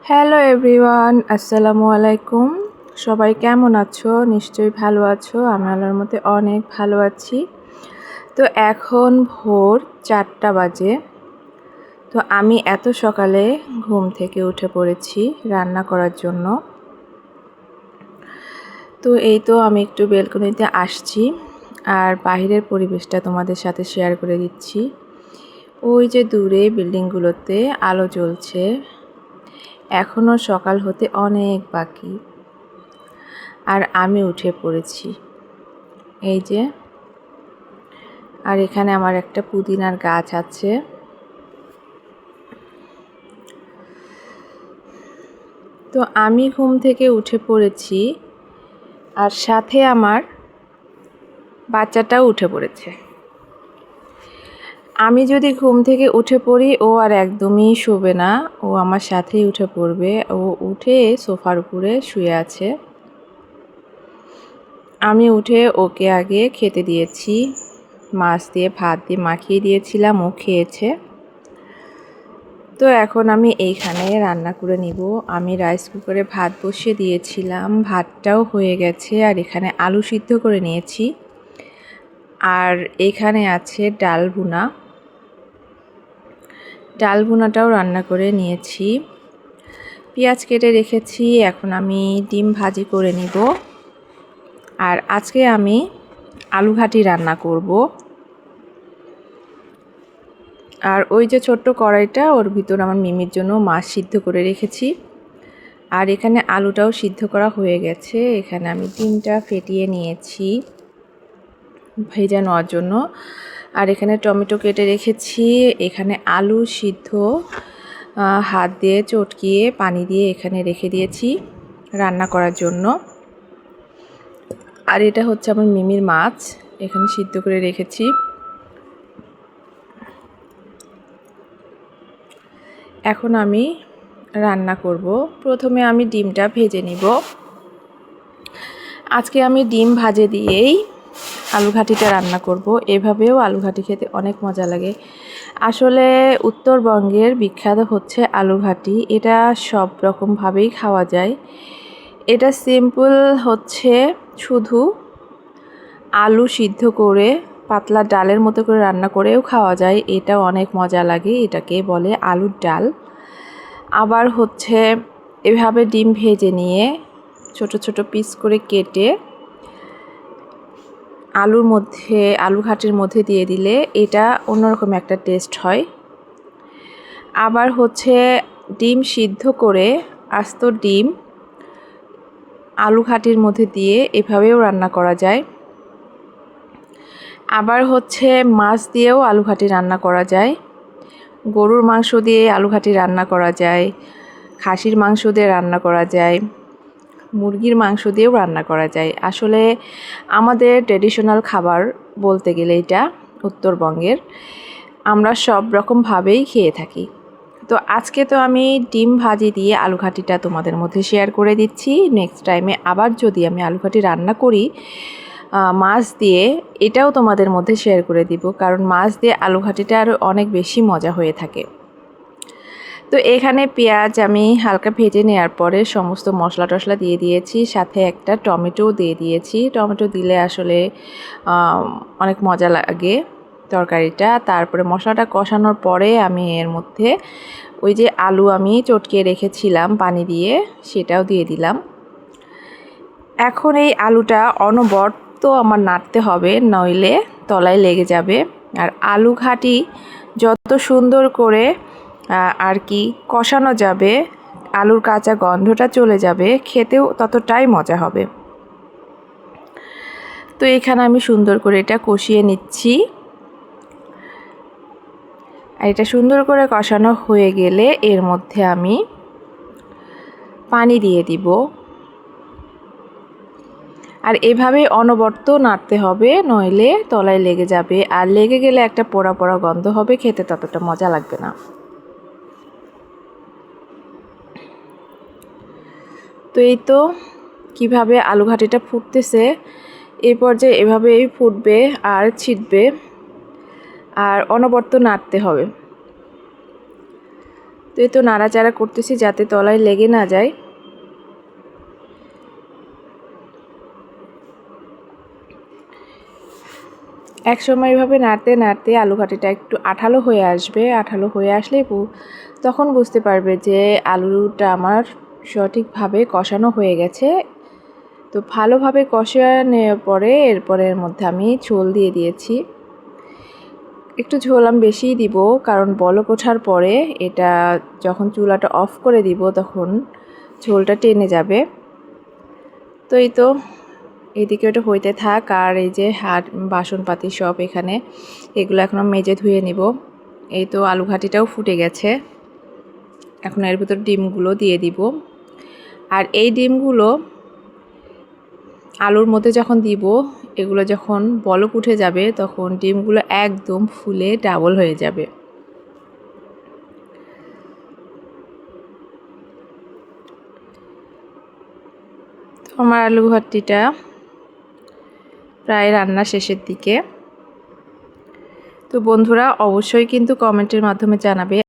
Hello everyone, আসসালামু আলাইকুম। সবাই কেমন আছো? নিশ্চয়ই ভালো আছো। আমি আল্লাহর মতে অনেক ভালো আছি। তো এখন ভোর 4টা বাজে। তো আমি এত সকালে ঘুম থেকে উঠে পড়েছি রান্না করার জন্য। তো এই তো আমি একটু বেলকনিতে আসছি আর বাহিরের পরিবেশটা তোমাদের সাথে শেয়ার করে দিচ্ছি। ওই যে দূরে বিল্ডিংগুলোতে আলো জ্বলছে। এখনও সকাল হতে অনেক বাকি। আর আমি উঠে পড়েছি এই যে। আর এখানে আমার একটা পুদিনার গাছ আছে। তো আমি ঘুম থেকে উঠে পড়েছি আর সাথে আমার বাচ্চাটাও উঠে পড়েছে। আমি যদি ঘুম থেকে উঠে পড়ি ও আর একদমই শোবে না, ও আমার সাথেই উঠে পড়বে। ও উঠে সোফার উপরে শুয়ে আছে। আমি উঠে ওকে আগে খেতে দিয়েছি, মাছ দিয়ে ভাত দিয়ে মাখিয়ে দিয়েছিলাম, ও খেয়েছে। তো এখন আমি এইখানে রান্না করে নিব। আমি রাইস কুকারে ভাত বসিয়ে দিয়েছিলাম, ভাতটাও হয়ে গেছে। আর এখানে আলু সিদ্ধ করে নিয়েছি। আর এখানে আছে ডাল ভুনা, ডাল ভুনাটাও রান্না করে নিয়েছি। পেঁয়াজ কেটে রেখেছি। এখন আমি ডিম ভাজি করে নিব। আর আজকে আমি আলু ঘাটি রান্না করব। আর ওই যে ছোট্ট কড়াইটা, ওর ভিতর আমার মিমির জন্য মাছ সিদ্ধ করে রেখেছি। আর এখানে আলুটাও সিদ্ধ করা হয়ে গেছে। এখানে আমি ডিমটা ফেটিয়ে নিয়েছি ভেজে নেওয়ার জন্য। আর এখানে টমেটো কেটে রেখেছি। এখানে আলু সিদ্ধ হাত দিয়ে চটকিয়ে পানি দিয়ে এখানে রেখে দিয়েছি রান্না করার জন্য। আর এটা হচ্ছে আমার মিমির মাছ, এখানে সিদ্ধ করে রেখেছি। এখন আমি রান্না করব। প্রথমে আমি ডিমটা ভেজে নিব। আজকে আমি ডিম ভাজে দিয়েই আলু ঘাটিটা রান্না করব। এভাবেও আলু ঘাটি খেতে অনেক মজা লাগে। আসলে উত্তরবঙ্গের বিখ্যাত হচ্ছে আলু ঘাটি। এটা সব রকমভাবেই খাওয়া যায়। এটা সিম্পল হচ্ছে, শুধু আলু সিদ্ধ করে পাতলা ডালের মতো করে রান্না করেও খাওয়া যায়। এটাও অনেক মজা লাগে। এটাকে বলে আলুর ডাল। আবার হচ্ছে এভাবে ডিম ভেজে নিয়ে ছোট ছোট পিস করে কেটে আলু ঘাটির মধ্যে দিয়ে দিলে এটা অন্যরকম একটা টেস্ট হয়। আবার হচ্ছে ডিম সিদ্ধ করে আস্ত ডিম আলু ঘাটির মধ্যে দিয়ে এভাবেও রান্না করা যায়। আবার হচ্ছে মাছ দিয়েও আলু ঘাটি রান্না করা যায়। গরুর মাংস দিয়ে আলু ঘাটি রান্না করা যায়, খাসির মাংস দিয়ে রান্না করা যায়, মুরগির মাংস দিয়েও রান্না করা যায়। আসলে আমাদের ট্র্যাডিশনাল খাবার বলতে গেলে এটা উত্তরবঙ্গের, আমরা সব রকমভাবেই খেয়ে থাকি। তো আজকে তো আমি ডিম ভাজি দিয়ে আলু ঘাটিটা তোমাদের মধ্যে শেয়ার করে দিচ্ছি। নেক্সট টাইমে আবার যদি আমি আলু ঘাটি রান্না করি মাছ দিয়ে, এটাও তোমাদের মধ্যে শেয়ার করে দিব, কারণ মাছ দিয়ে আলু ঘাটিটা আরও অনেক বেশি মজা হয়ে থাকে। তো এখানে পেঁয়াজ আমি হালকা ভেজে নেওয়ার পরে সমস্ত মশলা টশলা দিয়ে দিয়েছি, সাথে একটা টমেটো দিয়ে দিয়েছি। টমেটো দিলে আসলে অনেক মজা লাগে তরকারিটা। তারপরে মশলাটা কষানোর পরে আমি এর মধ্যে ওই যে আলু আমি চটকিয়ে রেখেছিলাম পানি দিয়ে, সেটাও দিয়ে দিলাম। এখন এই আলুটা অনবরত আমার নাড়তে হবে, নইলে তলায় লেগে যাবে। আর আলু ঘাটি যত সুন্দর করে আর কি কষানো যাবে, আলুর কাঁচা গন্ধটা চলে যাবে, খেতেও ততটাই মজা হবে। তো এখানে আমি সুন্দর করে এটা কষিয়ে নিচ্ছি। আর এটা সুন্দর করে কষানো হয়ে গেলে এর মধ্যে আমি পানি দিয়ে দিব। আর এভাবে অনবরত নাড়তে হবে, নইলে তলায় লেগে যাবে। আর লেগে গেলে একটা পোড়া পোড়া গন্ধ হবে, খেতে ততটা মজা লাগবে না। তো এই তো কিভাবে আলু ঘাটিটা ফুটতেছে, এই পর্যায়ে এভাবেই ফুটবে আর ছিটবে, আর অনবরত নাড়তে হবে। তো এই তো নাড়াচাড়া করতেছি যাতে তলায় লেগে না যায়। এক সময় এভাবে নাড়তে নাড়তে আলু ঘাটিটা একটু আঠালো হয়ে আসবে। আঠালো হয়ে আসলেই তখন বুঝতে পারবে যে আলুটা আমার সঠিকভাবে কষানো হয়ে গেছে। তো ভালোভাবে কষানোর পরে এরপরে এর মধ্যে আমি ঝোল দিয়ে দিয়েছি। একটু ঝোল আমি বেশিই দিব, কারণ বলক ওঠার পরে এটা যখন চুলাটা অফ করে দিব তখন ঝোলটা টেনে যাবে। তো এই তো এদিকে ওটা হইতে থাক, আর এই যে বাসনপাতি সব এখানে এগুলো এখন মেজে ধুয়ে নিব। এই তো আলু ঘাটিটাও ফুটে গেছে, এখন এর ভিতর ডিমগুলো দিয়ে দিব। আর এই ডিমগুলো আলুর মধ্যে যখন দিব, এগুলো যখন বলক উঠে যাবে তখন ডিমগুলো একদম ফুলে ডাবল হয়ে যাবে। তো আমার আলু ঘাটিটা প্রায় রান্না শেষের দিকে। তো বন্ধুরা অবশ্যই কিন্তু কমেন্টের মাধ্যমে জানাবে